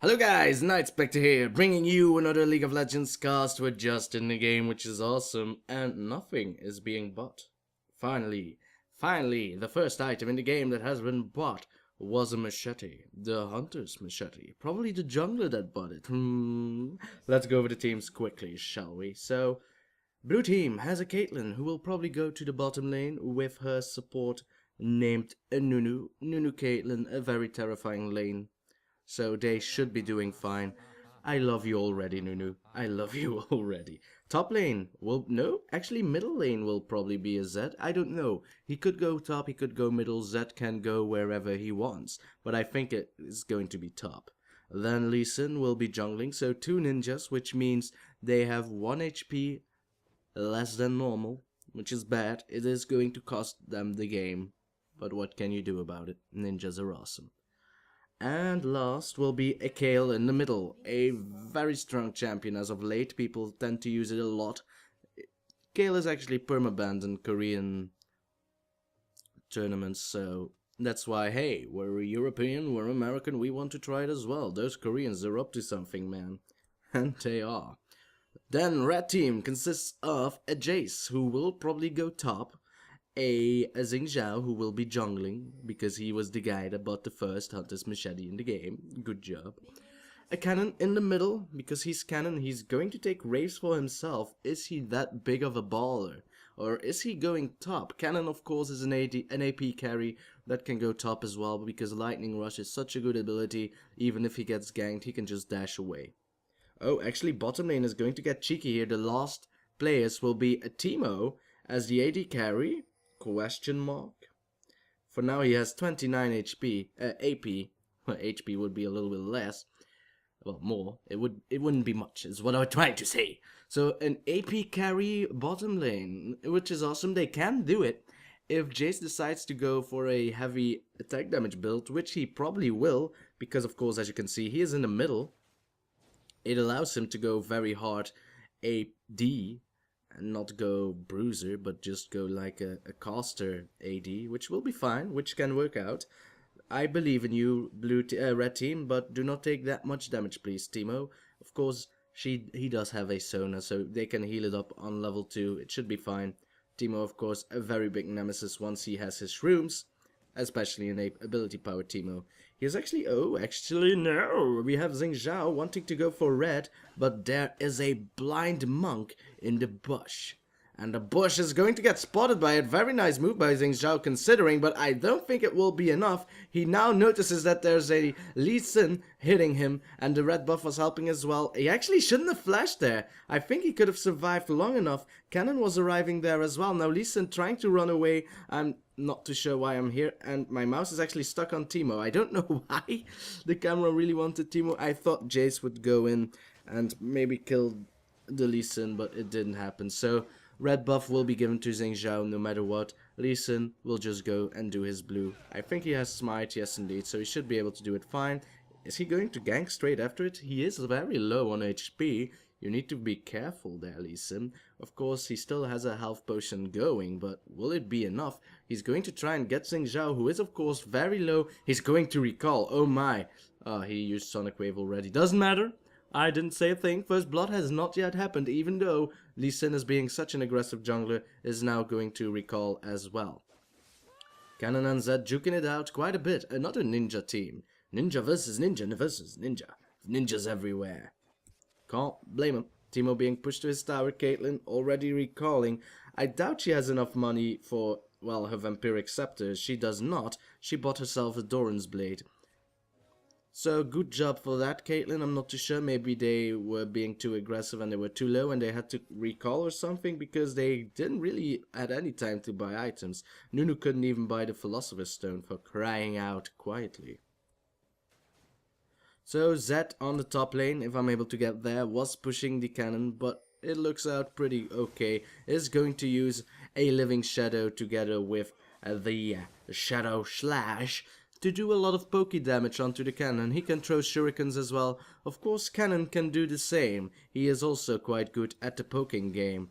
Hello guys, Nightspectre here, bringing you another League of Legends cast. We're just in the game, which is awesome, and nothing is being bought. Finally, the first item in the game that has been bought was a machete. The hunter's machete. Probably the jungler that bought it. Let's go over the teams quickly, shall we? So, blue team has a Caitlyn, who will probably go to the bottom lane with her support named Nunu. Nunu Caitlyn, a very terrifying lane. So they should be doing fine. I love you already, Nunu. I love you already. Top lane will... No, actually middle lane will probably be a Zed. I don't know. He could go top, he could go middle. Zed can go wherever he wants. But I think it is going to be top. Then Lee Sin will be jungling. So 2 ninjas, which means they have 1 HP less than normal. Which is bad. It is going to cost them the game. But what can you do about it? Ninjas are awesome. And last will be a Kayle in the middle, a very strong champion as of late. People tend to use it a lot. Kayle is actually permabanned in Korean tournaments, so that's why, hey, we're European, we're American, we want to try it as well. Those Koreans are up to something, man. And they are. Then red team consists of a Jayce, who will probably go top. A Zhao, who will be jungling, because he was the guy that bought the first Hunter's Machete in the game. Good job. A Kennen in the middle, because he's Kennen, he's going to take raves for himself. Is he that big of a baller? Or is he going top? Kennen, of course, is an AP carry that can go top as well, because Lightning Rush is such a good ability. Even if he gets ganked, he can just dash away. Oh, actually, bottom lane is going to get cheeky here. The last players will be a Teemo as the AD carry. Question mark. For now he has 29 HP, AP. Well, HP would be a little bit less. Well, more. It wouldn't be much, is what I'm trying to say. So an AP carry bottom lane, which is awesome. They can do it if Jayce decides to go for a heavy attack damage build, which he probably will, because of course, as you can see, he is in the middle. It allows him to go very hard AD. And not go bruiser, but just go like a caster AD, which will be fine, which can work out. I believe in you, red team, but do not take that much damage, please, Teemo. Of course, he does have a Sona, so they can heal it up on level 2. It should be fine. Teemo, of course, a very big nemesis once he has his shrooms, especially in ability power Teemo. He's actually, no, we have Zhao wanting to go for red, but there is a blind monk in the bush. And the bush is going to get spotted by it. Very nice move by Zhao considering, but I don't think it will be enough. He now notices that there's a Lee Sin hitting him, and the red buff was helping as well. He actually shouldn't have flashed there. I think he could have survived long enough. Kennen was arriving there as well. Now Lee Sin trying to run away. I'm not too sure why I'm here, and my mouse is actually stuck on Teemo. I don't know why the camera really wanted Teemo. I thought Jayce would go in and maybe kill the Lee Sin, but it didn't happen. So red buff will be given to Zhao no matter what. Lee Sin will just go and do his blue. I think he has smite, yes indeed, so he should be able to do it fine. Is he going to gank straight after it? He is very low on HP. You need to be careful there, Lee Sin. Of course, he still has a health potion going, but will it be enough? He's going to try and get Zhao, who is of course very low. He's going to recall. Oh my. He used Sonic Wave already. Doesn't matter. I didn't say a thing. First blood has not yet happened, even though Lee Sin, as being such an aggressive jungler, is now going to recall as well. Kennen and Zed juking it out quite a bit. Another ninja team. Ninja versus ninja versus ninja. Ninjas everywhere. Can't blame him. Teemo being pushed to his tower. Caitlyn already recalling. I doubt she has enough money for, well, her vampiric scepter. She does not. She bought herself a Doran's blade. So, good job for that, Caitlyn. I'm not too sure. Maybe they were being too aggressive and they were too low and they had to recall or something, because they didn't really had any time to buy items. Nunu couldn't even buy the Philosopher's Stone, for crying out quietly. So, Zed on the top lane, if I'm able to get there, was pushing the cannon, but it looks out pretty okay. Is going to use a Living Shadow together with the Shadow Slash to do a lot of pokey damage onto the cannon. He can throw shurikens as well. Of course, Kennen can do the same. He is also quite good at the poking game.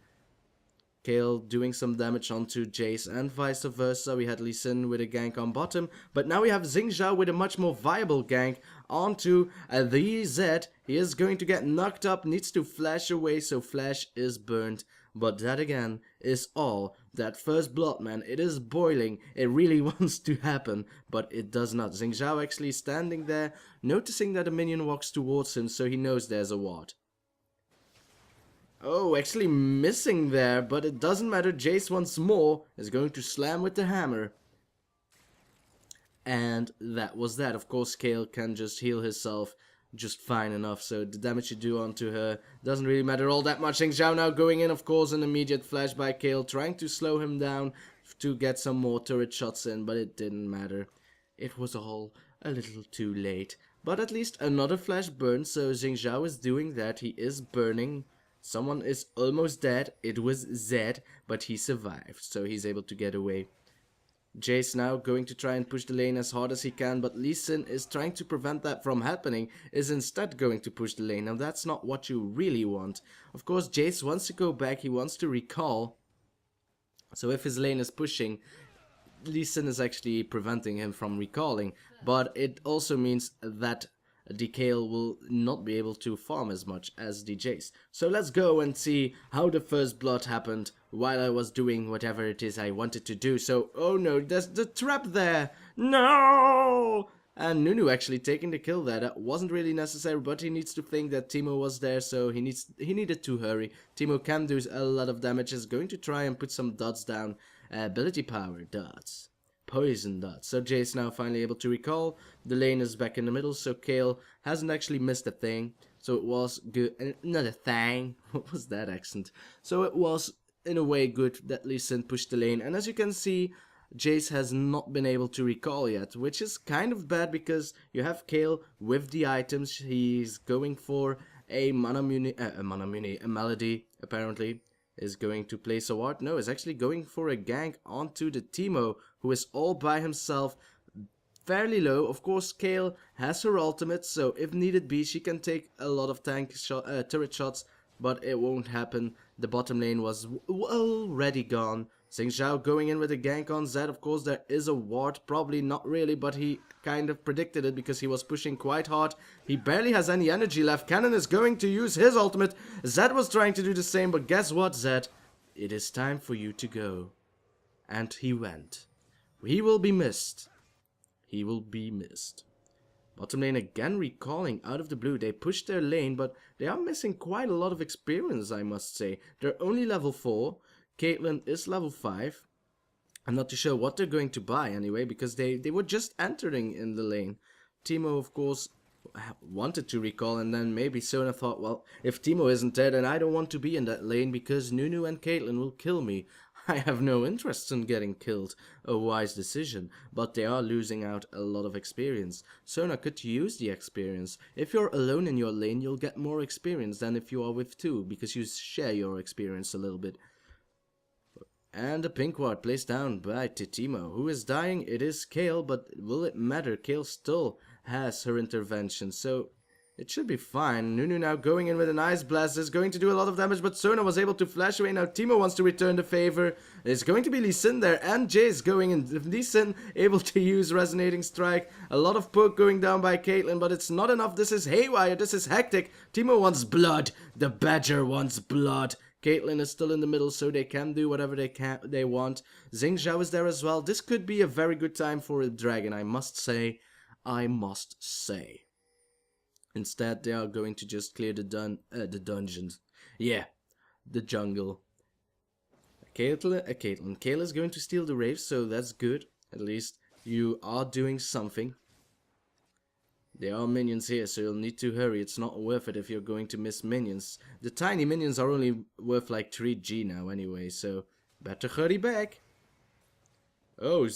Kayle doing some damage onto Jayce and vice versa. We had Lee Sin with a gank on bottom, but now we have Zhao with a much more viable gank onto the Zed. He is going to get knocked up, needs to flash away, so flash is burnt. But that again is all. That first blood, man, it is boiling. It really wants to happen, but it does not. Zhao actually standing there, noticing that a minion walks towards him, so he knows there's a ward. Oh, actually missing there, but it doesn't matter. Jayce once more is going to slam with the hammer. And that was that. Of course, Kayle can just heal herself just fine enough, so the damage you do onto her doesn't really matter all that much. Zhao now going in, of course, an immediate flash by Kayle, trying to slow him down to get some more turret shots in, but it didn't matter. It was all a little too late. But at least another flash burn, so Zhao is doing that. He is burning. Someone is almost dead. It was Zed, but he survived, so he's able to get away. Jayce now going to try and push the lane as hard as he can, but Lee Sin is trying to prevent that from happening, is instead going to push the lane. Now that's not what you really want. Of course, Jayce wants to go back, he wants to recall. So if his lane is pushing, Lee Sin is actually preventing him from recalling, but it also means that the Kayle will not be able to farm as much as the Jayce. So let's go and see how the first blood happened while I was doing whatever it is I wanted to do. So, oh no, there's the trap there! No! And Nunu actually taking the kill there. That wasn't really necessary, but he needs to think that Teemo was there, so he needed to hurry. Teemo can do a lot of damage, is going to try and put some dots down. Ability power dots. Poison dots. So Jayce now finally able to recall. The lane is back in the middle, so Kayle hasn't actually missed a thing. So it was good. Not a thing. What was that accent? So it was, in a way, good that Lee Sin pushed the lane. And as you can see, Jayce has not been able to recall yet, which is kind of bad because you have Kayle with the items. He's going for a melody, apparently. Is going to place a ward. No, is actually going for a gank onto the Teemo, who is all by himself, fairly low. Of course, Kayle has her ultimate, so if needed be, she can take a lot of turret shots, but it won't happen. The bottom lane was already gone. Zhao going in with a gank on Zed. Of course, there is a ward. Probably not really, but he kind of predicted it because he was pushing quite hard. He barely has any energy left. Kennen is going to use his ultimate. Zed was trying to do the same, but guess what, Zed? It is time for you to go. And he went. He will be missed. He will be missed. Bottom lane again recalling out of the blue. They pushed their lane, but they are missing quite a lot of experience, I must say. They're only level 4. Caitlyn is level 5. I'm not too sure what they're going to buy anyway, because they were just entering in the lane. Teemo, of course, wanted to recall, and then maybe Sona thought, well, if Teemo isn't there, then I don't want to be in that lane, because Nunu and Caitlyn will kill me. I have no interest in getting killed. A wise decision, but they are losing out a lot of experience. Sona could use the experience. If you're alone in your lane, you'll get more experience than if you are with two, because you share your experience a little bit. And a pink ward placed down by Teemo. Who is dying? It is Kayle, but will it matter? Kayle still has her intervention, so it should be fine. Nunu now going in with an ice blast is going to do a lot of damage, but Sona was able to flash away. Now Teemo wants to return the favor. It's going to be Lee Sin there, and Jayce going in. Lee Sin able to use resonating strike. A lot of poke going down by Caitlyn, but it's not enough. This is haywire. This is hectic. Teemo wants blood. The Badger wants blood. Caitlyn is still in the middle, so they can do whatever they want. Zhao is there as well. This could be a very good time for a dragon, I must say. Instead, they are going to just clear the dungeons. Yeah, the jungle. Caitlyn. Kayle is going to steal the Wraith, so that's good. At least you are doing something. There are minions here, so you'll need to hurry. It's not worth it if you're going to miss minions. The tiny minions are only worth like 3G now anyway, so better hurry back. Oh,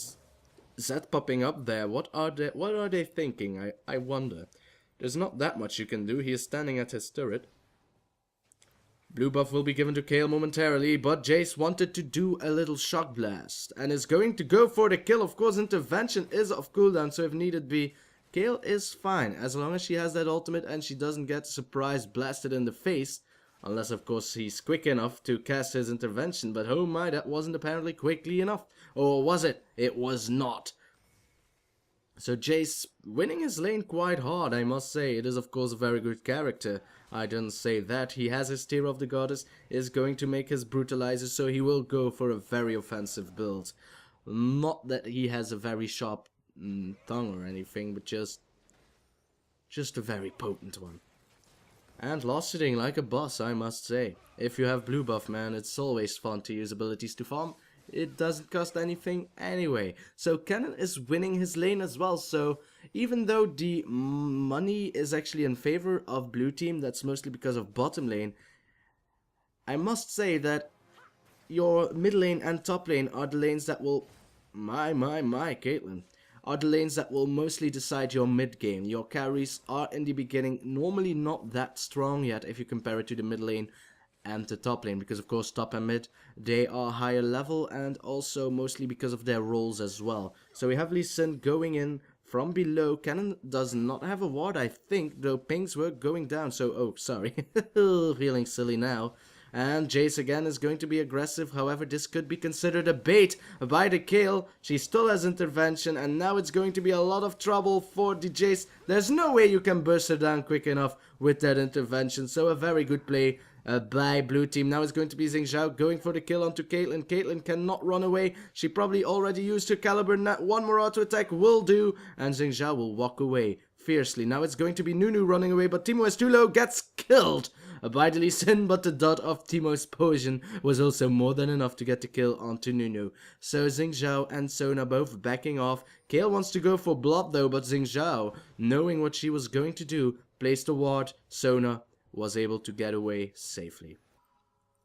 Zed popping up there. What are they thinking? I wonder. There's not that much you can do. He is standing at his turret. Blue buff will be given to Kayle momentarily, but Jayce wanted to do a little shock blast and is going to go for the kill. Of course, intervention is off cooldown, so if needed be, Kayle is fine as long as she has that ultimate and she doesn't get surprise blasted in the face. Unless, of course, he's quick enough to cast his intervention. But oh my, that wasn't apparently quickly enough. Or was it? It was not. So Jayce winning his lane quite hard, I must say. It is, of course, a very good character. I didn't say that. He has his Tear of the Goddess, is going to make his Brutalizer, so he will go for a very offensive build. Not that he has a very sharp tongue or anything, but just a very potent one. And lost hitting like a boss, I must say. If you have blue buff, man, it's always fun to use abilities to farm. It doesn't cost anything anyway. So Kennen is winning his lane as well. So even though the money is actually in favor of blue team, that's mostly because of bottom lane. I must say that your mid lane and top lane are the lanes that will... My, Caitlyn. Are the lanes that will mostly decide your mid game. Your carries are in the beginning normally not that strong yet if you compare it to the mid lane and the top lane, because of course top and mid, they are higher level, and also mostly because of their roles as well. So we have Lee Sin going in from below. Kennen does not have a ward, I think, though pings were going down, so oh sorry, feeling silly now. And Jayce again is going to be aggressive. However, this could be considered a bait by the Kayle. She still has intervention, and now it's going to be a lot of trouble for the Jayce. There's no way you can burst her down quick enough with that intervention, so a very good play by blue team. Now it's going to be Zhao going for the kill onto Caitlyn. Caitlyn cannot run away. She probably already used her caliber. One more auto attack will do, and Zhao will walk away fiercely. Now it's going to be Nunu running away, but Teemo is too low, gets killed by the Lee Sin, but the dot of Teemo's potion was also more than enough to get the kill onto Nunu. So Zhao and Sona both backing off. Kayle wants to go for blood though, but Zhao, knowing what she was going to do, placed a ward. Sona was able to get away safely.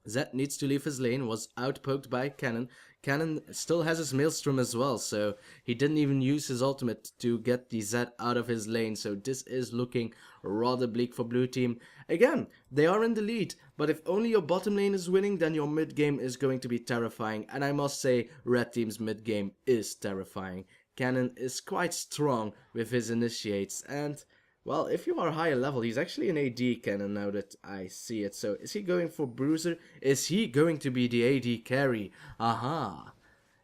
Zed needs to leave his lane, was outpoked by Kennen. Kennen still has his Maelstrom as well, so he didn't even use his ultimate to get the Zed out of his lane. So this is looking rather bleak for blue team. Again, they are in the lead, but if only your bottom lane is winning, then your mid game is going to be terrifying. And I must say, red team's mid game is terrifying. Kennen is quite strong with his initiates, and well, if you are higher level, he's actually an AD Kennen now that I see it. So is he going for Bruiser? Is he going to be the AD carry? Aha.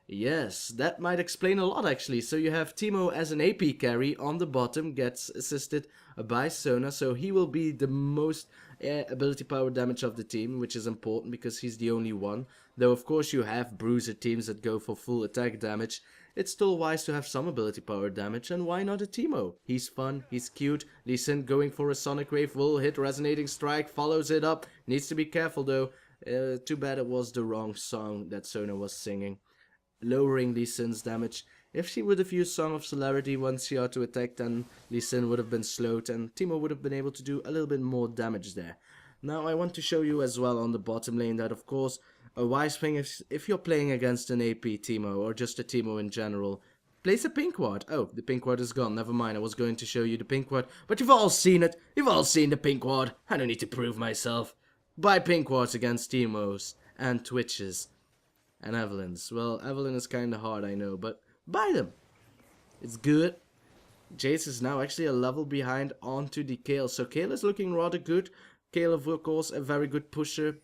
Yes, that might explain a lot actually. So you have Teemo as an AP carry on the bottom, gets assisted by Sona. So he will be the most ability power damage of the team, which is important because he's the only one. Though of course you have Bruiser teams that go for full attack damage. It's still wise to have some ability power damage, and why not a Teemo? He's fun, he's cute. Lee Sin going for a Sonic Wave will hit Resonating Strike, follows it up. Needs to be careful though. Too bad it was the wrong song that Sona was singing. Lowering Lee Sin's damage. If she would have used Song of Celerity once she auto attacked, then Lee Sin would have been slowed and Teemo would have been able to do a little bit more damage there. Now I want to show you as well on the bottom lane that of course a wise thing is if you're playing against an AP Teemo or just a Teemo in general, place a pink ward. Oh, the pink ward is gone. Never mind, I was going to show you the pink ward, but you've all seen it. You've all seen the pink ward. I don't need to prove myself. Buy pink wards against Teemos and Twitches and Evelyn's. Well, Evelyn is kinda hard, I know, but buy them. It's good. Jayce is now actually a level behind onto the Kayle, so Kayle is looking rather good. Kayle, of course, a very good pusher,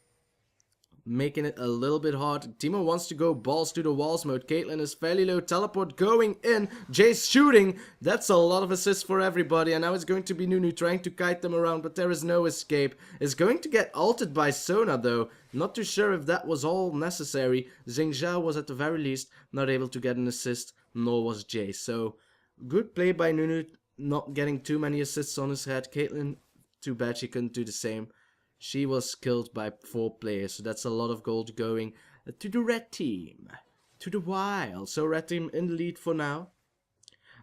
making it a little bit hard. Teemo wants to go balls to the walls mode. Caitlyn is fairly low. Teleport going in. Jayce shooting. That's a lot of assists for everybody. And now it's going to be Nunu trying to kite them around, but there is no escape. Is going to get ulted by Sona though. Not too sure if that was all necessary. Zhao was at the very least not able to get an assist, nor was Jayce. So good play by Nunu, not getting too many assists on his head. Caitlyn, too bad she couldn't do the same. She was killed by 4 players, so that's a lot of gold going to the red team, to the wild. So red team in the lead for now.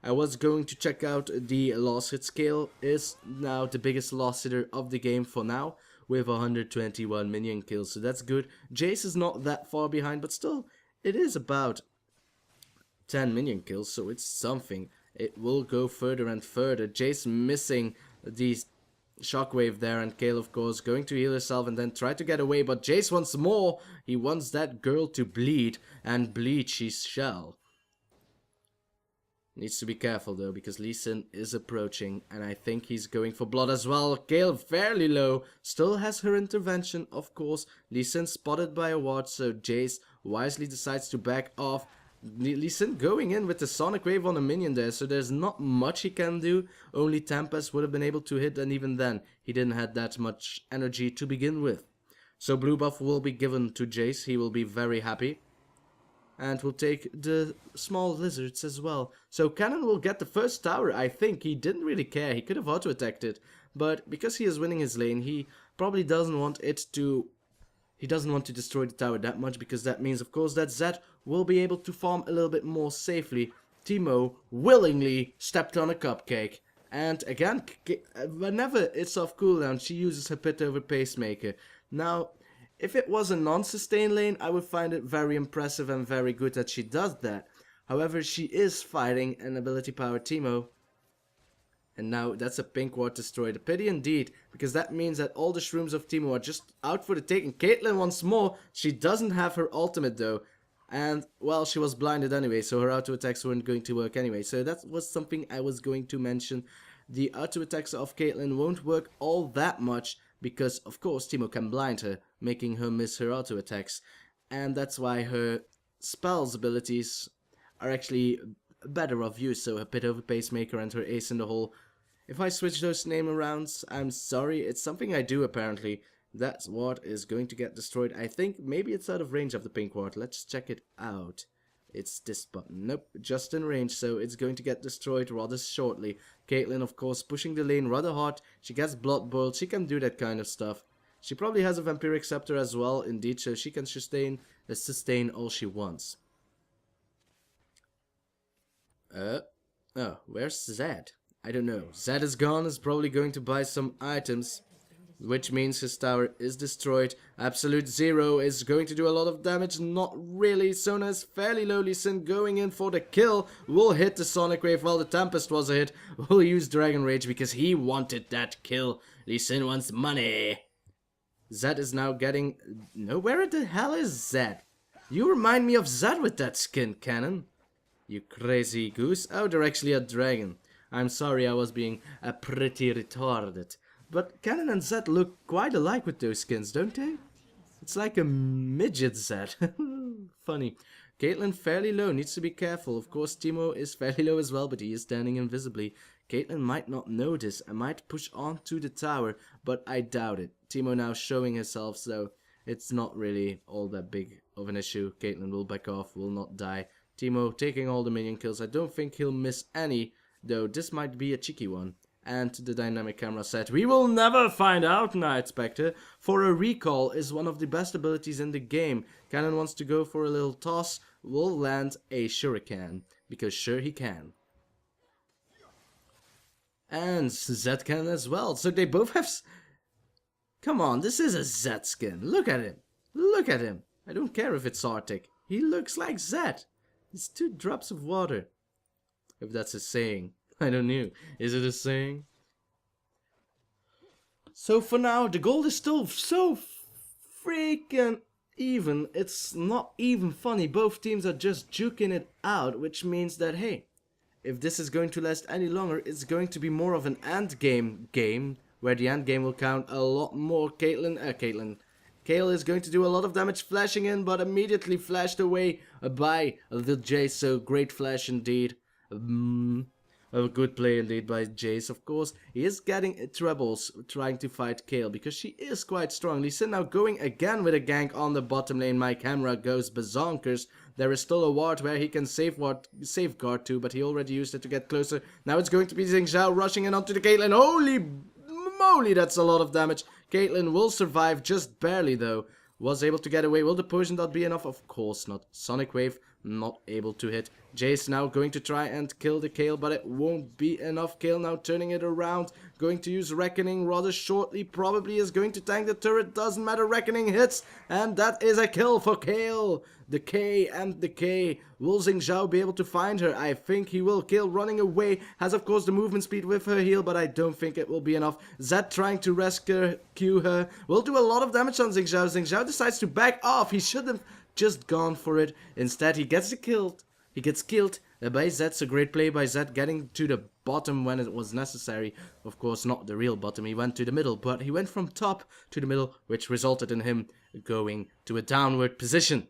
I was going to check out the loss hit scale, is now the biggest loss hitter of the game for now, with 121 minion kills, so that's good. Jayce is not that far behind, but still, it is about 10 minion kills, so it's something. It will go further and further. Jayce missing these Shockwave there, and Kayle of course going to heal herself and then try to get away, but Jayce wants more. He wants that girl to bleed, and bleed she shall. Needs to be careful though, because Lee Sin is approaching, and I think he's going for blood as well. Kayle fairly low, still has her intervention, of course. Lee Sin spotted by a ward, so Jayce wisely decides to back off. Lee Sin going in with the Sonic Wave on a minion there, so there's not much he can do. Only Tempest would have been able to hit, and even then, he didn't have that much energy to begin with. So blue buff will be given to Jayce, he will be very happy. And we'll take the small lizards as well. So Kennen will get the first tower, I think. He didn't really care, he could have auto-attacked it. But because he is winning his lane, he probably doesn't want it to... He doesn't want to destroy the tower that much, because that means, of course, that Zed will be able to farm a little bit more safely. Teemo willingly stepped on a cupcake. And again, whenever it's off cooldown, she uses her pit over pacemaker. Now... if it was a non-sustain lane, I would find it very impressive and very good that she does that. However, she is fighting an ability powered Teemo. And now that's a pink ward destroyed. A pity indeed, because that means that all the shrooms of Teemo are just out for the taking. Caitlyn once more, she doesn't have her ultimate though. And, well, she was blinded anyway, so her auto attacks weren't going to work anyway. So that was something I was going to mention. The auto attacks of Caitlyn won't work all that much, because of course Teemo can blind her, making her miss her auto attacks, and that's why her spells abilities are actually better of use. So her pit over pacemaker and her ace in the hole. If I switch those name arounds, I'm sorry, it's something I do apparently. That ward is going to get destroyed. I think maybe it's out of range of the pink ward. Let's check it out. It's this button. Nope, just in range, so it's going to get destroyed rather shortly. Caitlyn, of course, pushing the lane rather hard. She gets blood boiled. She can do that kind of stuff. She probably has a vampiric scepter as well, indeed, so she can sustain all she wants. Oh, where's Zed? I don't know. Zed is gone. Is probably going to buy some items, which means his tower is destroyed. Absolute Zero is going to do a lot of damage. Not really. Sona is fairly low. Lee Sin going in for the kill. Will hit the Sonic Wave while the Tempest was a hit. Will use Dragon Rage because he wanted that kill. Lee Sin wants money. Zed is now getting... No, where the hell is Zed? You remind me of Zed with that skin, Kennen. You crazy goose. Oh, they're actually a dragon. I'm sorry, I was being pretty retarded. But Kennen and Zed look quite alike with those skins, don't they? It's like a midget Zed. Funny. Caitlyn fairly low, needs to be careful. Of course, Teemo is fairly low as well, but he is standing invisibly. Caitlyn might not know this and might push on to the tower, but I doubt it. Teemo now showing herself, so it's not really all that big of an issue. Caitlyn will back off, will not die. Teemo taking all the minion kills. I don't think he'll miss any, though this might be a cheeky one. And the dynamic camera said, "We will never find out, Nightspectre, for a recall is one of the best abilities in the game. Kennen wants to go for a little toss, will land a shuriken, because sure he can." And Zed can as well, so they both have... Come on, this is a Zed skin. Look at him. Look at him. I don't care if it's Arctic. He looks like Zed. It's 2 drops of water. If that's a saying. I don't know. Is it a saying? So for now, the gold is still so freaking even. It's not even funny. Both teams are just juking it out, which means that, hey, if this is going to last any longer, it's going to be more of an end game, where the end game will count a lot more. Kayle is going to do a lot of damage flashing in, but immediately flashed away by the Jayce, so great flash indeed. A good play indeed by Jayce, of course. He is getting trebles trying to fight Kayle because she is quite strong. Lee Sin now going again with a gank on the bottom lane. My camera goes bazonkers. There is still a ward where he can safeguard to, but he already used it to get closer. Now it's going to be Zhao rushing in onto the Caitlyn. Holy moly, that's a lot of damage. Caitlyn will survive just barely though. Was able to get away. Will the potion dot be enough? Of course not. Sonic Wave not able to hit. Jayce now going to try and kill the Kayle, but it won't be enough. Kayle now turning it around. Going to use Reckoning rather shortly. Probably is going to tank the turret. Doesn't matter. Reckoning hits. And that is a kill for Kayle. The K and the K. Will Zhao be able to find her? I think he will. Kayle running away. Has of course the movement speed with her heal, but I don't think it will be enough. Zed trying to rescue her. Will do a lot of damage on Zhao. Zhao decides to back off. He should have just gone for it. Instead, he gets killed. He gets killed by Zed's a great play by Zed, getting to the bottom when it was necessary. Of course, not the real bottom, he went to the middle, but he went from top to the middle, which resulted in him going to a downward position.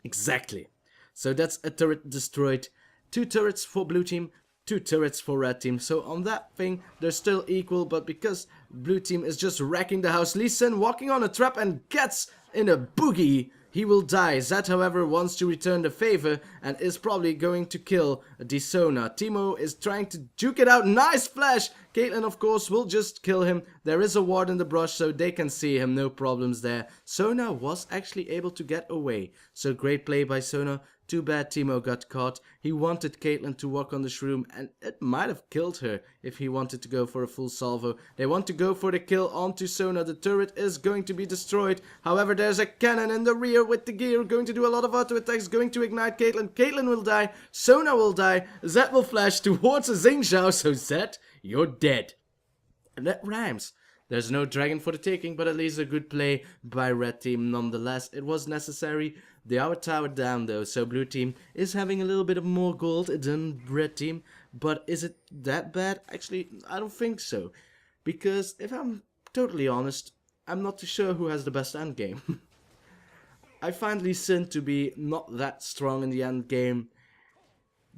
Exactly. So that's a turret destroyed. 2 turrets for blue team, 2 turrets for red team. So on that thing, they're still equal, but because blue team is just wrecking the house, Lee Sin walking on a trap and gets in a boogie. He will die. Zed, however, wants to return the favor and is probably going to kill the Sona. Teemo is trying to duke it out. Nice flash! Caitlyn, of course, will just kill him. There is a ward in the brush, so they can see him. No problems there. Sona was actually able to get away. So great play by Sona. Too bad Teemo got caught. He wanted Caitlyn to walk on the shroom, and it might have killed her if he wanted to go for a full salvo. They want to go for the kill onto Sona. The turret is going to be destroyed. However, there's a Kennen in the rear with the gear, going to do a lot of auto attacks, going to ignite Caitlyn. Caitlyn will die. Sona will die. Zed will flash towards a Zhao. So Zed, you're dead. And that rhymes. There's no dragon for the taking, but at least a good play by red team nonetheless. It was necessary. They are towered down though, so blue team is having a little bit of more gold than red team. But is it that bad? Actually, I don't think so. Because if I'm totally honest, I'm not too sure who has the best endgame. I find Lee Sin to be not that strong in the endgame.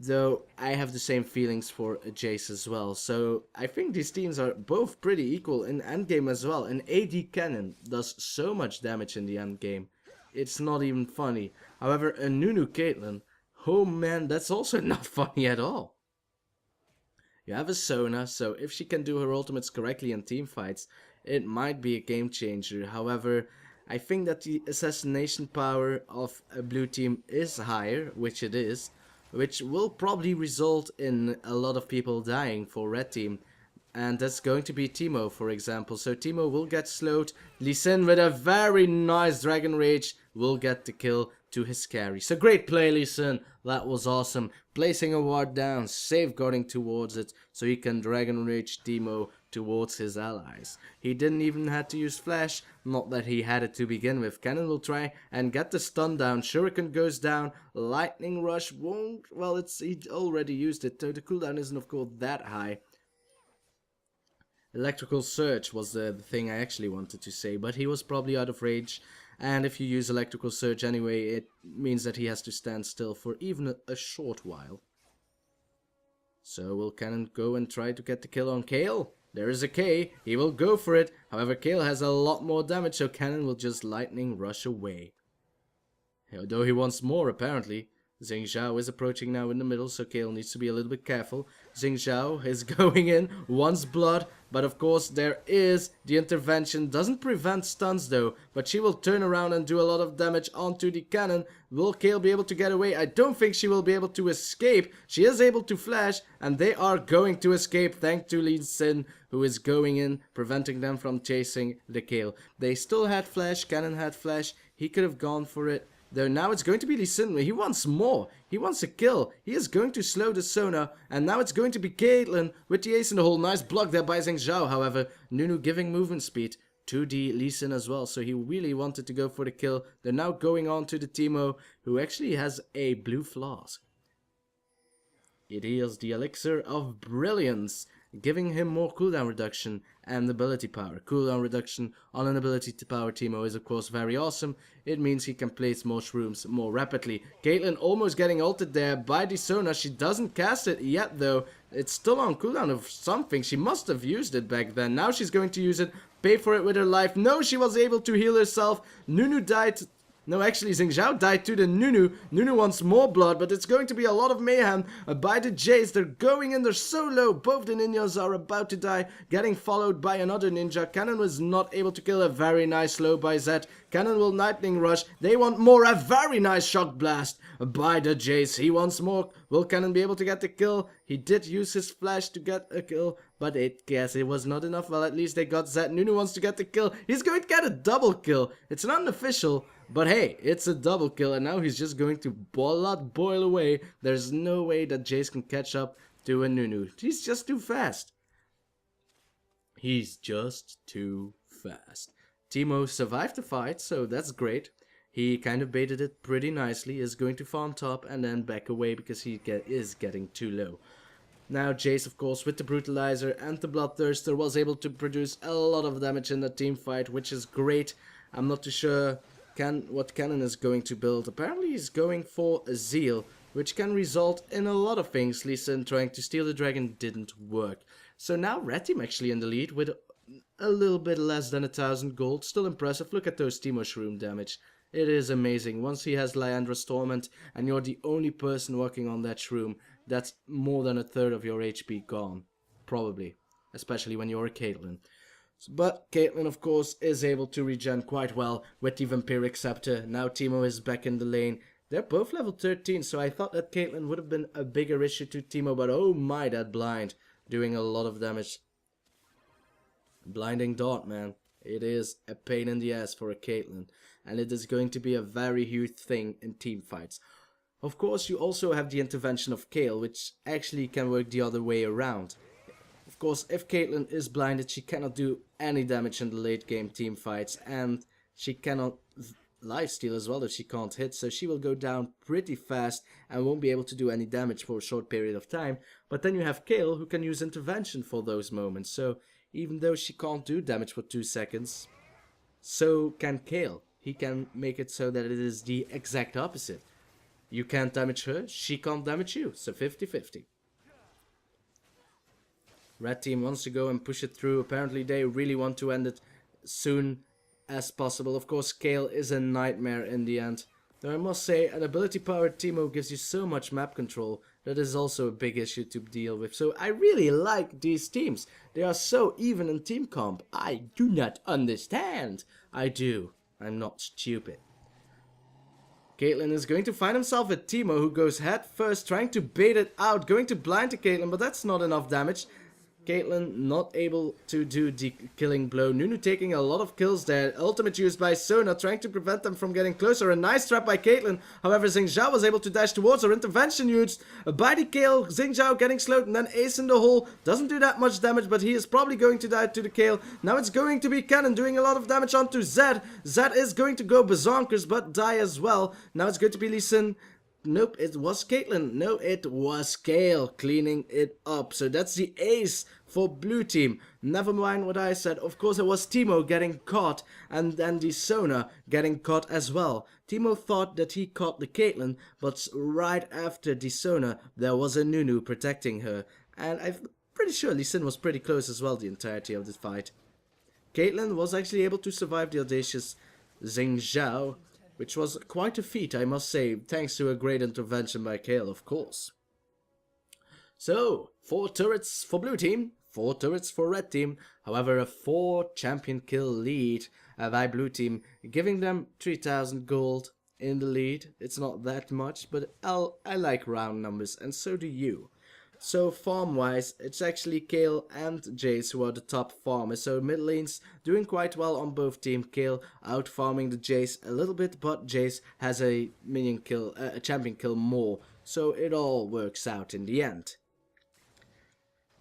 Though I have the same feelings for Jayce as well. So I think these teams are both pretty equal in endgame as well. And AD Kennen does so much damage in the endgame. It's not even funny. However, a Nunu Caitlyn, oh man, that's also not funny at all. You have a Sona, so if she can do her ultimates correctly in team fights, it might be a game changer. However, I think that the assassination power of a blue team is higher, which it is, which will probably result in a lot of people dying for red team. And that's going to be Teemo, for example. So Teemo will get slowed. Lee Sin with a very nice Dragon Rage will get the kill to his carry. So great play, Lee Sin. That was awesome. Placing a ward down, safeguarding towards it, so he can Dragon Rage Teemo towards his allies. He didn't even have to use flash. Not that he had it to begin with. Kennen will try and get the stun down. Shuriken goes down. Lightning Rush won't... Well, he already used it, so the cooldown isn't, of course, that high. Electrical Surge was the thing I actually wanted to say, but he was probably out of rage. And if you use Electrical Surge anyway, it means that he has to stand still for even a short while. So will Kennen go and try to get the kill on Kayle? There is a K, he will go for it. However, Kayle has a lot more damage, so Kennen will just lightning rush away. Although he wants more, apparently. Zhao is approaching now in the middle, so Kayle needs to be a little bit careful. Zhao is going in, wants blood, but of course there is the intervention. Doesn't prevent stuns though, but she will turn around and do a lot of damage onto the cannon. Will Kayle be able to get away? I don't think she will be able to escape. She is able to flash, and they are going to escape thanks to Lee Sin, who is going in, preventing them from chasing the Kayle. They still had flash, Kennen had flash, he could have gone for it. Though now it's going to be Lee Sin. He wants more. He wants a kill. He is going to slow the Sona. And now it's going to be Caitlyn with the ace in the hole. Nice block there by Zhao. However, Nunu giving movement speed to the Lee Sin as well. So he really wanted to go for the kill. They're now going on to the Teemo, who actually has a blue flask. It is the Elixir of Brilliance, giving him more cooldown reduction and ability power. Cooldown reduction on an ability to power Teemo is of course very awesome. It means he can place more shrooms more rapidly. Caitlyn almost getting ulted there by the Sona. She doesn't cast it yet though. It's still on cooldown of something. She must have used it back then. Now she's going to use it. Pay for it with her life. No, she was able to heal herself. Nunu died. No, actually, Zhao died to the Nunu. Nunu wants more blood, but it's going to be a lot of mayhem by the Jayce. They're going in, they're so low. Both the ninjas are about to die, getting followed by another ninja. Kennen was not able to kill. A very nice slow by Zed. Kennen will lightning rush. They want more. A very nice shock blast by the Jayce. He wants more. Will Kennen be able to get the kill? He did use his flash to get a kill, but guess it was not enough. Well, at least they got Zed. Nunu wants to get the kill. He's going to get a double kill. It's an unofficial, but hey, it's a double kill, and now he's just going to boil away. There's no way that Jayce can catch up to a Nunu. He's just too fast. He's just too fast. Teemo survived the fight, so that's great. He kind of baited it pretty nicely, is going to farm top and then back away because he is getting too low. Now Jayce, of course, with the Brutalizer and the Bloodthirster was able to produce a lot of damage in the team fight, which is great. I'm not too sure what Kennen is going to build. Apparently he's going for a Zeal, which can result in a lot of things. Lee Sin trying to steal the dragon didn't work. So now Red Team actually in the lead with a little bit less than 1,000 gold. Still impressive. Look at those Teemo Shroom damage. It is amazing. Once he has Lyandra's Torment and you're the only person working on that Shroom, that's more than a third of your HP gone. Probably. Especially when you're a Caitlyn. But Caitlyn, of course, is able to regen quite well with the Vampiric Scepter. Now Teemo is back in the lane. They're both level 13, so I thought that Caitlyn would have been a bigger issue to Teemo. But oh my, that blind. Doing a lot of damage. Blinding Dart, man. It is a pain in the ass for a Caitlyn. And it is going to be a very huge thing in team fights. Of course, you also have the intervention of Kayle, which actually can work the other way around. Of course, if Caitlyn is blinded, she cannot do any damage in the late game team fights. And she cannot lifesteal as well if she can't hit. So she will go down pretty fast and won't be able to do any damage for a short period of time. But then you have Kayle, who can use intervention for those moments. So even though she can't do damage for 2 seconds, so can Kayle. He can make it so that it is the exact opposite. You can't damage her, she can't damage you. So 50-50. Red Team wants to go and push it through. Apparently they really want to end it soon as possible. Of course, Kayle is a nightmare in the end. Though I must say, an ability-powered Teemo gives you so much map control. That is also a big issue to deal with. So I really like these teams. They are so even in team comp. I do not understand. I do. I'm not stupid. Caitlyn is going to find himself with Teemo, who goes head first, trying to bait it out, going to blind to Caitlyn, but that's not enough damage. Caitlyn not able to do the killing blow. Nunu taking a lot of kills there. Ultimate used by Sona, trying to prevent them from getting closer. A nice trap by Caitlyn. However, Zhao was able to dash towards her. Intervention used by the Kayle. Zhao getting slowed and then ace in the hole. Doesn't do that much damage, but he is probably going to die to the Kayle. Now it's going to be Kennen doing a lot of damage onto Zed. Zed is going to go berserkers, but die as well. Now it's going to be Lee Sin. Nope, it was Caitlyn. No, it was Kayle cleaning it up. So that's the ace for blue team. Never mind what I said. Of course, it was Teemo getting caught and then the Sona getting caught as well. Teemo thought that he caught the Caitlyn, but right after the Sona, there was a Nunu protecting her. And I'm pretty sure Lee Sin was pretty close as well the entirety of this fight. Caitlyn was actually able to survive the audacious Zhao, which was quite a feat, I must say, thanks to a great intervention by Kayle, of course. So, 4 turrets for blue team, 4 turrets for red team. However, a 4 champion kill lead by blue team, giving them 3,000 gold in the lead. It's not that much, but I like round numbers, and so do you. So farm-wise, it's actually Kayle and Jayce who are the top farmers. So mid lane's doing quite well on both team. Kayle out-farming the Jayce a little bit, but Jayce has a minion kill, a champion kill more. So it all works out in the end.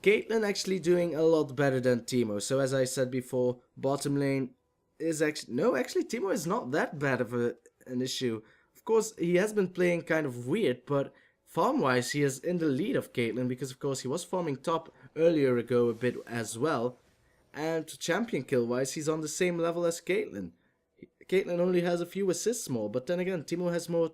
Caitlyn actually doing a lot better than Teemo. So as I said before, bottom lane is actually... No, actually Teemo is not that bad of an issue. Of course, he has been playing kind of weird, but... farm-wise, he is in the lead of Caitlyn because, of course, he was farming top earlier ago a bit as well. And champion kill-wise, he's on the same level as Caitlyn. Caitlyn only has a few assists more, but then again, Teemo has more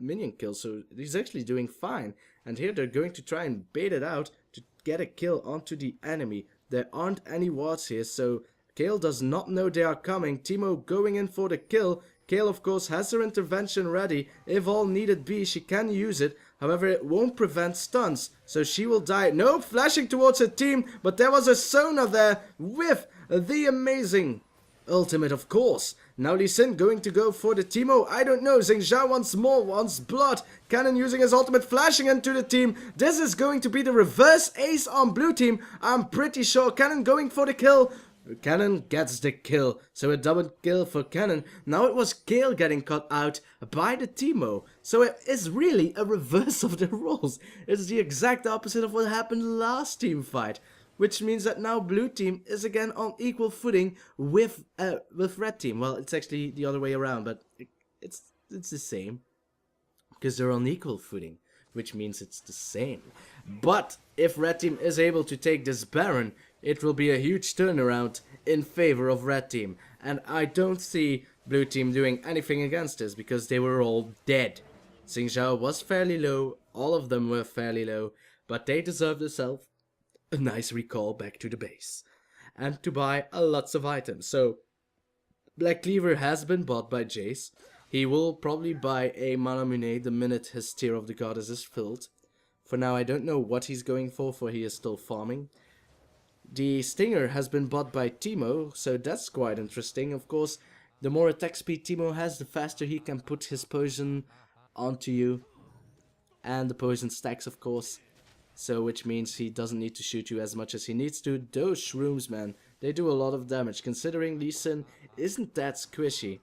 minion kills, so he's actually doing fine. And here they're going to try and bait it out to get a kill onto the enemy. There aren't any wards here, so Kayle does not know they are coming. Teemo going in for the kill. Kayle, of course, has her intervention ready. If all needed be, she can use it. However, it won't prevent stuns, so she will die. No, flashing towards her team, but there was a Sona there with the amazing ultimate, of course. Now Lee Sin going to go for the Teemo. I don't know. Zhao once more wants blood. Kennen using his ultimate, flashing into the team. This is going to be the reverse ace on blue team. I'm pretty sure. Kennen going for the kill. Kennen gets the kill, so a double kill for Kennen. Now it was Kayle getting cut out by the Teemo, so it is really a reverse of the roles. It's the exact opposite of what happened last team fight, which means that now blue team is again on equal footing with red team. Well, it's actually the other way around, but it's the same. Because they're on equal footing, which means it's the same. But if red team is able to take this Baron, it will be a huge turnaround in favor of red team. And I don't see blue team doing anything against this, because they were all dead. Zhao was fairly low, all of them were fairly low, but they deserved themselves a nice recall back to the base. And to buy lots of items. So, Black Cleaver has been bought by Jayce. He will probably buy a Mana Mune the minute his tier of the goddess is filled. For now, I don't know what he's going for he is still farming. The Stinger has been bought by Teemo, so that's quite interesting. Of course, the more attack speed Teemo has, the faster he can put his poison onto you. And the poison stacks, of course. So, which means he doesn't need to shoot you as much as he needs to. Those shrooms, man, they do a lot of damage. Considering Lee Sin isn't that squishy.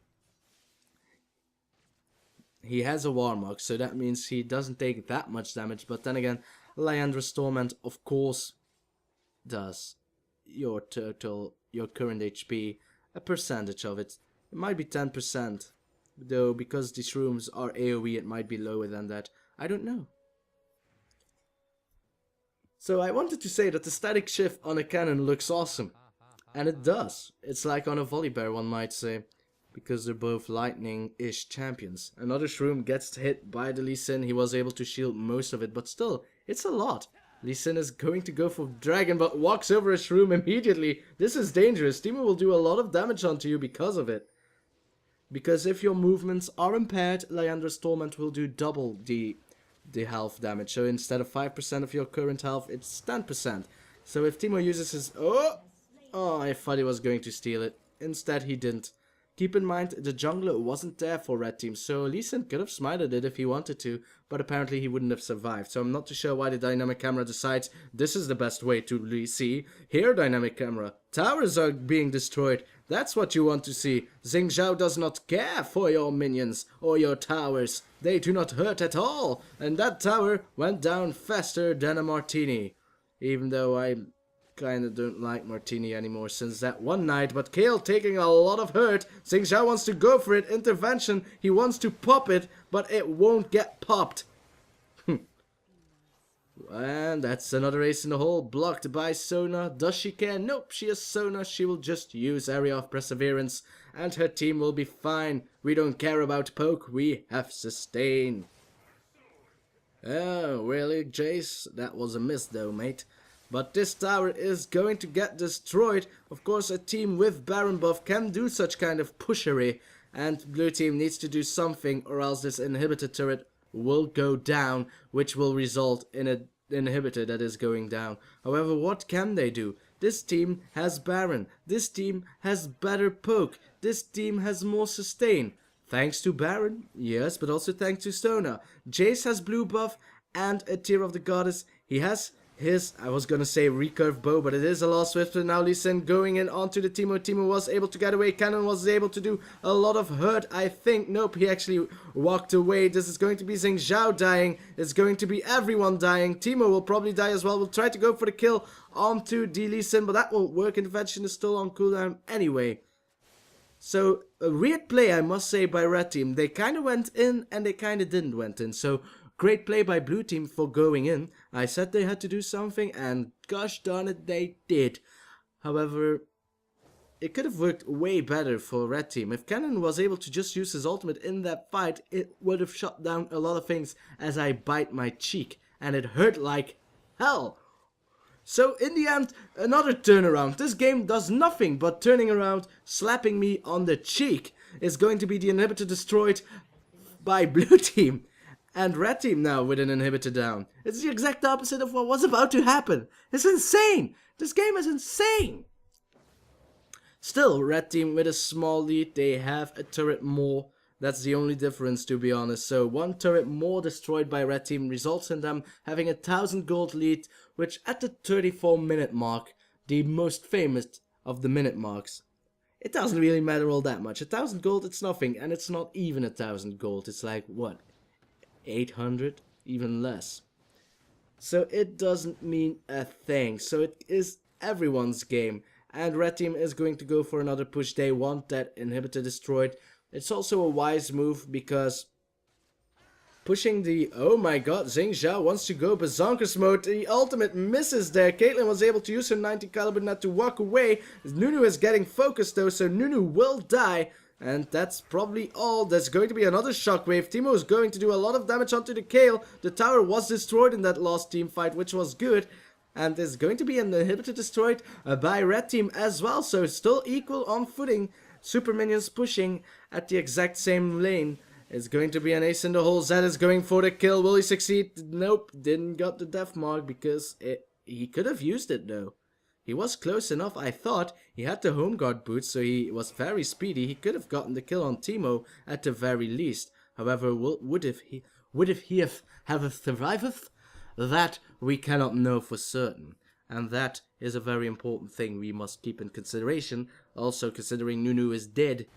He has a Warmog, so that means he doesn't take that much damage. But then again, Lyandra's Torment, of course, does your current HP, a percentage of it. It might be 10%, though because the shrooms are AoE, it might be lower than that. I don't know. So I wanted to say that the static shift on a cannon looks awesome. And it does. It's like on a Volibear, one might say. Because they're both lightning-ish champions. Another shroom gets hit by the Lee Sin. He was able to shield most of it, but still, it's a lot. Lee Sin is going to go for Dragon, but walks over a shroom immediately. This is dangerous. Teemo will do a lot of damage onto you because of it. Because if your movements are impaired, Lyandra's Torment will do double the health damage. So instead of 5% of your current health, it's 10%. So if Teemo uses his... Oh, I thought he was going to steal it. Instead, he didn't. Keep in mind, the jungler wasn't there for red team, so Lee Sin could have smited it if he wanted to, but apparently he wouldn't have survived. So I'm not too sure why the dynamic camera decides this is the best way to see. Here, dynamic camera, towers are being destroyed. That's what you want to see. Zhao does not care for your minions or your towers. They do not hurt at all. And that tower went down faster than a martini. Even though I kinda don't like martini anymore since that one night, but Kayle taking a lot of hurt. Zhao wants to go for it, intervention, he wants to pop it, but it won't get popped. And that's another ace in the hole, blocked by Sona. Does she care? Nope, she is Sona, she will just use Area of Perseverance, and her team will be fine. We don't care about poke, we have sustain. Oh, really, Jayce? That was a miss though, mate. But this tower is going to get destroyed. Of course, a team with Baron buff can do such kind of pushery. And blue team needs to do something, or else this inhibitor turret will go down, which will result in an inhibitor that is going down. However, what can they do? This team has Baron. This team has better poke. This team has more sustain. Thanks to Baron, yes, but also thanks to Sona. Jayce has blue buff and a tier of the goddess. He has his, I was gonna say recurve bow, but it is a lost whisper. Now Lee Sin going in onto the Teemo. Teemo was able to get away. Kennen was able to do a lot of hurt, I think. Nope, he actually walked away. This is going to be Zhao dying. It's going to be everyone dying. Teemo will probably die as well. We'll try to go for the kill onto the Lee Sin, but that won't work. Intervention is still on cooldown anyway. So, a weird play, I must say, by red team. They kind of went in and they kind of didn't went in. So, great play by blue team for going in. I said they had to do something and gosh darn it, they did. However, it could have worked way better for red team. If Kennen was able to just use his ultimate in that fight, it would have shut down a lot of things as I bite my cheek. And it hurt like hell. So in the end, another turnaround. This game does nothing but turning around, slapping me on the cheek. Is going to be the inhibitor destroyed by blue team. And red team now with an inhibitor down. It's the exact opposite of what was about to happen. It's insane. This game is insane. Still, red team with a small lead. They have a turret more. That's the only difference, to be honest. So one turret more destroyed by red team results in them having a 1000 gold lead, which at the 34-minute mark, the most famous of the minute marks, it doesn't really matter all that much. 1000 gold, it's nothing, and it's not even 1000 gold. It's like, what, 800? Even less. So it doesn't mean a thing. So it is everyone's game. And red team is going to go for another push. They want that inhibitor destroyed. It's also a wise move because pushing the, oh my god, Zhao wants to go Berserkers mode. The ultimate misses there. Caitlyn was able to use her 90 caliber net to walk away. Nunu is getting focused though, so Nunu will die. And that's probably all. There's going to be another shockwave. Teemo is going to do a lot of damage onto the Kayle. The tower was destroyed in that last team fight, which was good. And there's going to be an inhibitor destroyed by red team as well. So it's still equal on footing. Super minions pushing at the exact same lane. It's going to be an ace in the hole. Zed is going for the kill. Will he succeed? Nope. Didn't got the death mark because he could have used it though. He was close enough, I thought. He had the home guard boots, so he was very speedy. He could have gotten the kill on Teemo at the very least. However, would he have survived? That we cannot know for certain. And that is a very important thing we must keep in consideration. Also, considering Nunu is dead,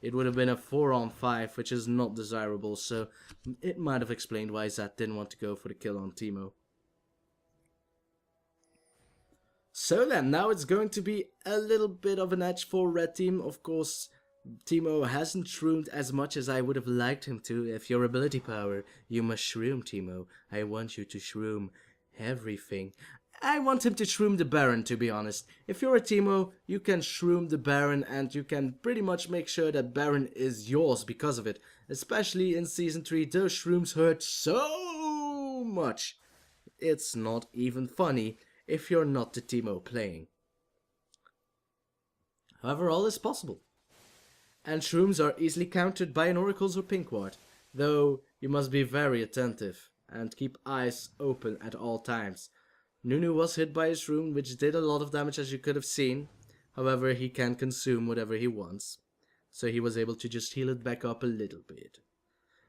it would have been a 4-on-5, which is not desirable. So it might have explained why Zed didn't want to go for the kill on Teemo. So then, now it's going to be a little bit of an edge for red team. Of course, Teemo hasn't shroomed as much as I would have liked him to. If your ability power, you must shroom, Teemo. I want you to shroom everything. I want him to shroom the Baron, to be honest. If you're a Teemo, you can shroom the Baron and you can pretty much make sure that Baron is yours because of it. Especially in Season 3, those shrooms hurt so much. It's not even funny if you're not the Teemo playing. However, all is possible. And shrooms are easily countered by an Oracle's or Pink Ward, though you must be very attentive and keep eyes open at all times. Nunu was hit by a shroom, which did a lot of damage as you could have seen. However, he can consume whatever he wants, so he was able to just heal it back up a little bit.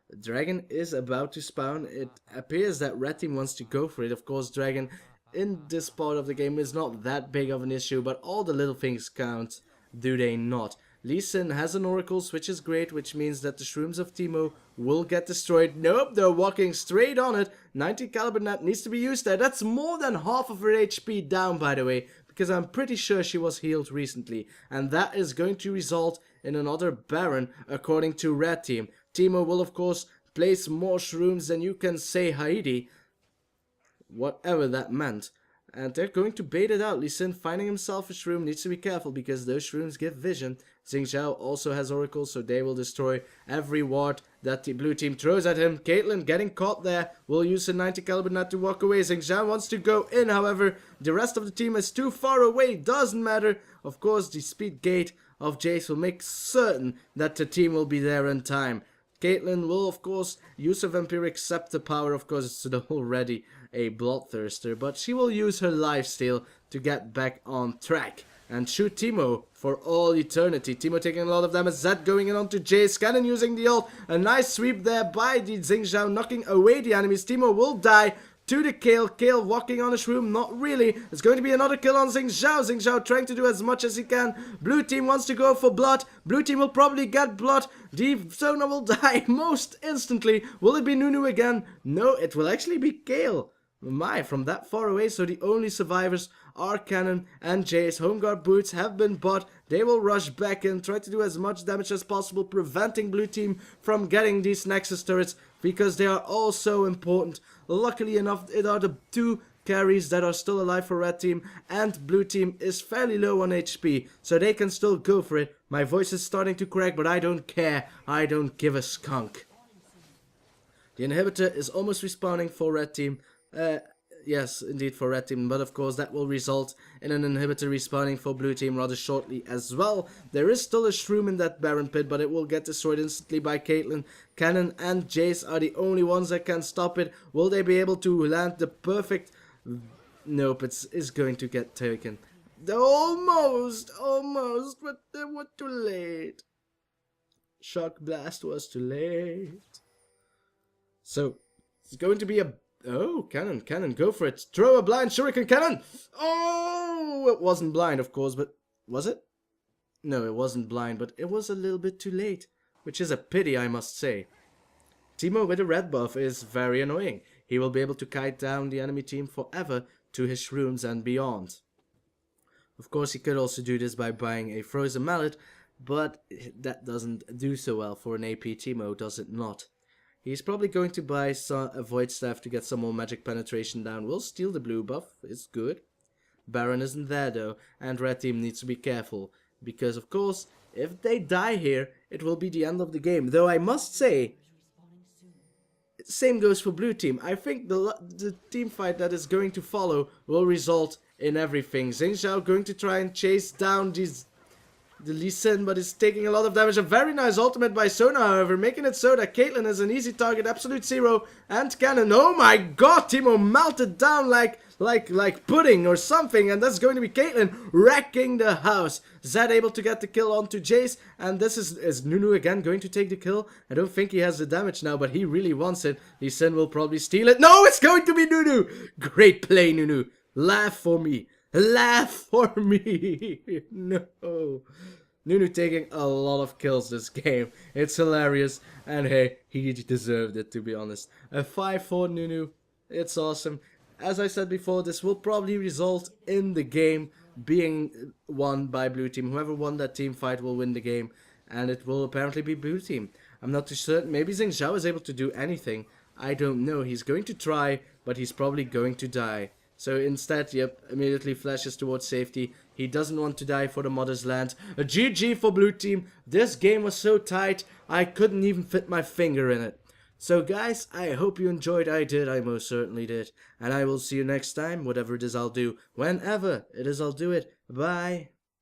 The dragon is about to spawn. It appears that red team wants to go for it. Of course, dragon in this part of the game is not that big of an issue, but all the little things count, do they not? Lee Sin has an Oracle, which is great, which means that the shrooms of Teemo will get destroyed. Nope, they're walking straight on it. 90 caliber net needs to be used there. That's more than half of her HP down, by the way, because I'm pretty sure she was healed recently. And that is going to result in another Baron, according to red team. Teemo will, of course, place more shrooms than you can say Heidi. Whatever that meant. And they're going to bait it out. Lee Sin finding himself a shroom needs to be careful because those shrooms give vision. Zhao also has oracles, so they will destroy every ward that the blue team throws at him. Caitlyn getting caught there. Will use the 90 caliber net to walk away. Zhao wants to go in, however, the rest of the team is too far away. Doesn't matter. Of course, the speed gate of Jayce will make certain that the team will be there in time. Caitlyn will, of course, use her vampiric scepter power. Of course, it's already a bloodthirster, but she will use her lifesteal to get back on track and shoot Teemo for all eternity. Teemo taking a lot of damage. Zed going in onto Jayce. Kennen using the ult. A nice sweep there by the Zhao, knocking away the enemies. Teemo will die to the Kayle. Kayle walking on a shroom. Not really. It's going to be another kill on Zhao. Zhao trying to do as much as he can. Blue team wants to go for blood. Blue team will probably get blood. The Sona will die most instantly. Will it be Nunu again? No, it will actually be Kayle. My, from that far away, so the only survivors are Kennen and Jayce. Home guard boots have been bought. They will rush back in, try to do as much damage as possible, preventing blue team from getting these Nexus turrets because they are all so important. Luckily enough, it are the two carries that are still alive for red team, and blue team is fairly low on HP, so they can still go for it. My voice is starting to crack, but I don't care. I don't give a skunk. The inhibitor is almost respawning for red team. Yes, indeed for red team, but of course that will result in an inhibitor respawning for blue team rather shortly as well. There is still a shroom in that Baron pit, but it will get destroyed instantly by Caitlyn. Kennen and Jayce are the only ones that can stop it. Will they be able to land the perfect... Nope, it's going to get taken. Almost, but they were too late. Shock blast was too late. So, it's going to be a... Oh, Kennen, go for it. Throw a blind shuriken, Kennen! Oh, it wasn't blind, of course, but... Was it? No, it wasn't blind, but it was a little bit too late. Which is a pity, I must say. Teemo with a red buff is very annoying. He will be able to kite down the enemy team forever to his shrooms and beyond. Of course, he could also do this by buying a frozen mallet, but that doesn't do so well for an AP Teemo, does it not? He's probably going to buy a Void Staff to get some more magic penetration down. We'll steal the blue buff, it's good. Baron isn't there though, and red team needs to be careful, because of course, if they die here, it will be the end of the game. Though I must say, same goes for blue team. I think the team fight that is going to follow will result in everything. Zhao going to try and chase down the Lee Sin, but is taking a lot of damage. A very nice ultimate by Sona, however, making it so that Caitlyn is an easy target. Absolute Zero and Kennen. Oh my god, Teemo melted down like pudding or something, and that's going to be Caitlyn wrecking the house. Zed able to get the kill onto Jayce, and this is Nunu again going to take the kill. I don't think he has the damage now, but he really wants it. Lee Sin will probably steal it. No, it's going to be Nunu. Great play, Nunu. Laugh for me. Laugh for me. No. Nunu taking a lot of kills this game. It's hilarious. And hey, he deserved it, to be honest. A 5-4 Nunu. It's awesome. As I said before, this will probably result in the game being won by blue team. Whoever won that team fight will win the game. And it will apparently be blue team. I'm not too certain. Maybe Zhao is able to do anything. I don't know. He's going to try, but he's probably going to die. So instead, yep, immediately flashes towards safety. He doesn't want to die for the mother's land. A GG for blue team. This game was so tight, I couldn't even fit my finger in it. So guys, I hope you enjoyed. I did, I most certainly did. And I will see you next time, whatever it is I'll do. Whenever it is I'll do it. Bye.